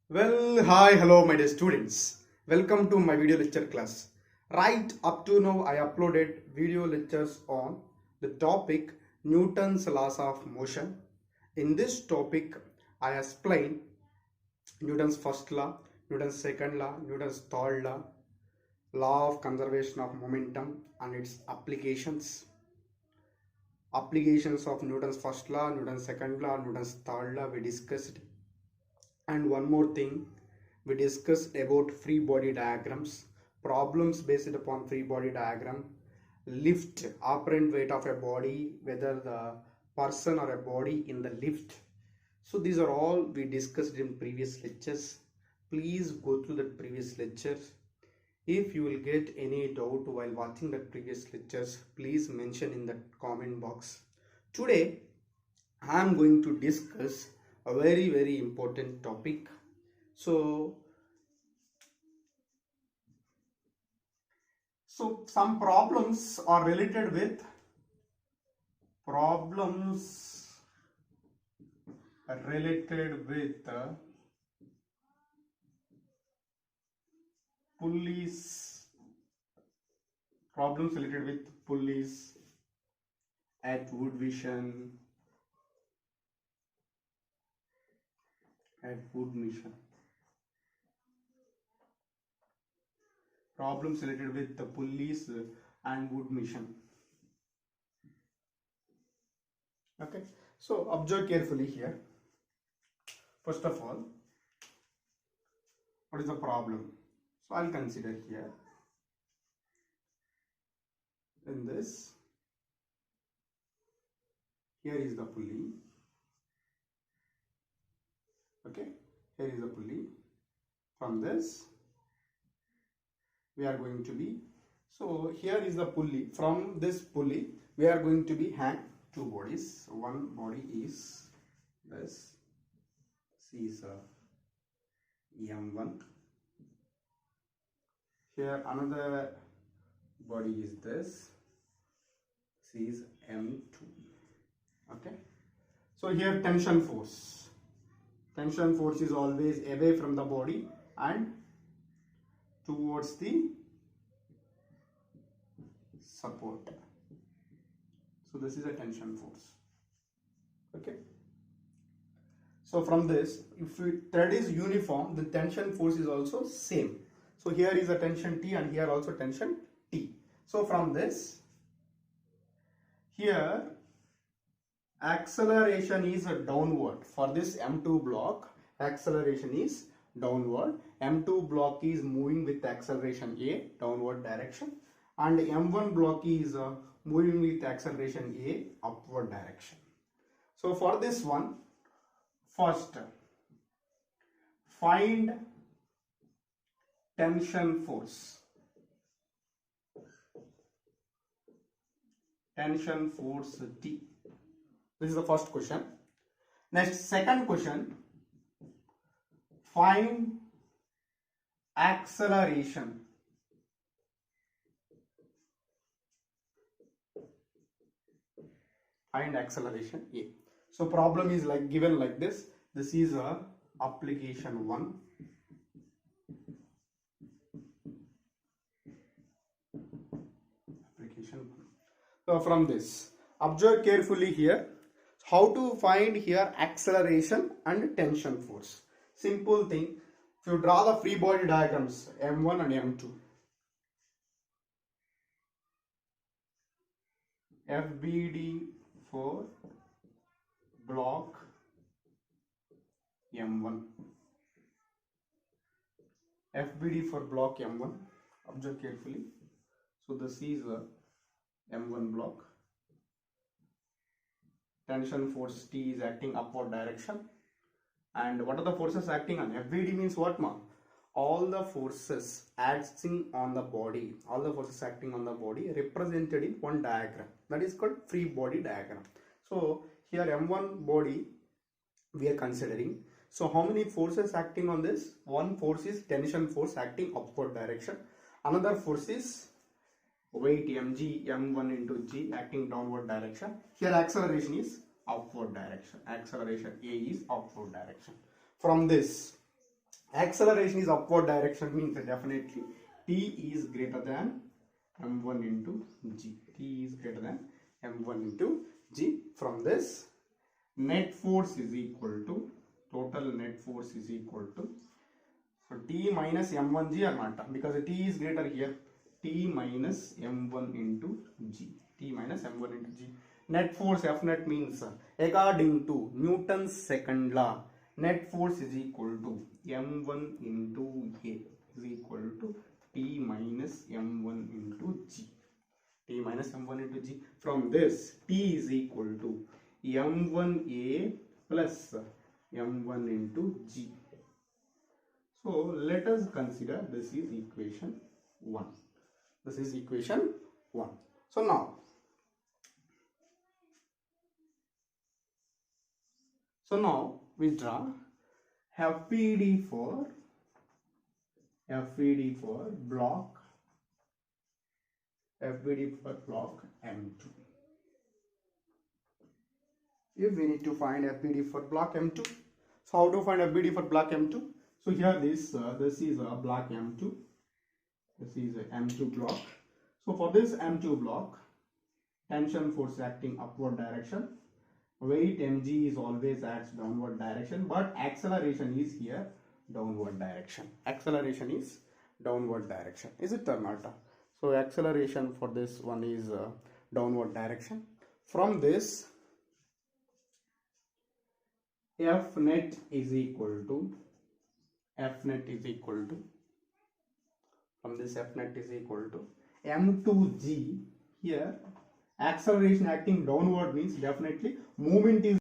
Well, hi, hello, my dear students. Welcome to my video lecture class. Right up to now, I uploaded video lectures on the topic Newton's laws of motion. In this topic, I explain Newton's first law, Newton's second law, Newton's third law, law of conservation of momentum and its applications of Newton's first law, Newton's second law, Newton's third law we discussed. And one more thing, we discussed about free body diagrams, problems based upon free body diagram, lift, operant weight of a body, whether the person or a body in the lift. So these are all we discussed in previous lectures. Please go through the previous lectures. If you will get any doubt while watching the previous lectures, please mention in the comment box. Today, I am going to discuss a very important topic. So some problems are related with pulleys, problems related with pulleys at Wood Mission, problems related with the pulleys and Wood Mission. Okay, so observe carefully here. First of all, what is the problem? So I'll consider here in this, here is the pulley. Okay, here is the pulley. From this we are going to be, so here is the pulley. From this pulley we are going to be hang two bodies. One body is this, C is M1. Here another body is this, C is M2. Okay, so here tension force is always away from the body and towards the support. So this is a tension force. Okay, so from this, if thread is uniform, the tension force is also same. So here is a tension T and here also tension T. So from this, here acceleration is downward. For this M2 block, acceleration is downward. M2 block is moving with acceleration A, downward direction, and M1 block is moving with acceleration A, upward direction. So for this one, first find tension force. Tension force T. This is the first question. Next, second question, find acceleration. Find acceleration A. So problem is like given like this. This is a application 1. So from this, observe carefully here how to find here acceleration and tension force. Simple thing, if you draw the free body diagrams M1 and M2, FBD for block M1, FBD for block M1, observe carefully. So this is a M1 block. Tension force T is acting upward direction. And what are the forces acting on? FBD means what, ma? All the forces acting on the body, all the forces acting on the body represented in one diagram. That is called free body diagram. So here M1 body we are considering. So how many forces acting on this? One force is tension force acting upward direction. Another force is weight mg, m1 into g acting downward direction. Here acceleration is upward direction. Acceleration A is upward direction. From this, acceleration is upward direction means definitely t is greater than m1 into g. T is greater than m1 into g. From this, net force is equal to, total net force is equal to, so t minus m1g or not, because t is greater here, t minus m1 into g. T minus m1 into g. Net force F net means, according to Newton's second law, net force is equal to m1 into a is equal to t minus m1 into g. T minus m1 into g. From this, t is equal to m1a plus m1 into g. So let us consider this is equation 1. This is equation 1. So now we draw FPD for block M2. If we need to find FPD for block M2, so how to find FPD for block M2? So here this is a block M2. This is a M2 block. So for this M2 block, tension force acting upward direction, weight mg is always acts downward direction, but acceleration is here downward direction. Acceleration is downward direction. Is it or not? So acceleration for this one is downward direction. From this, F net is equal to from this F net is equal to m2g. Here acceleration acting downward means definitely movement is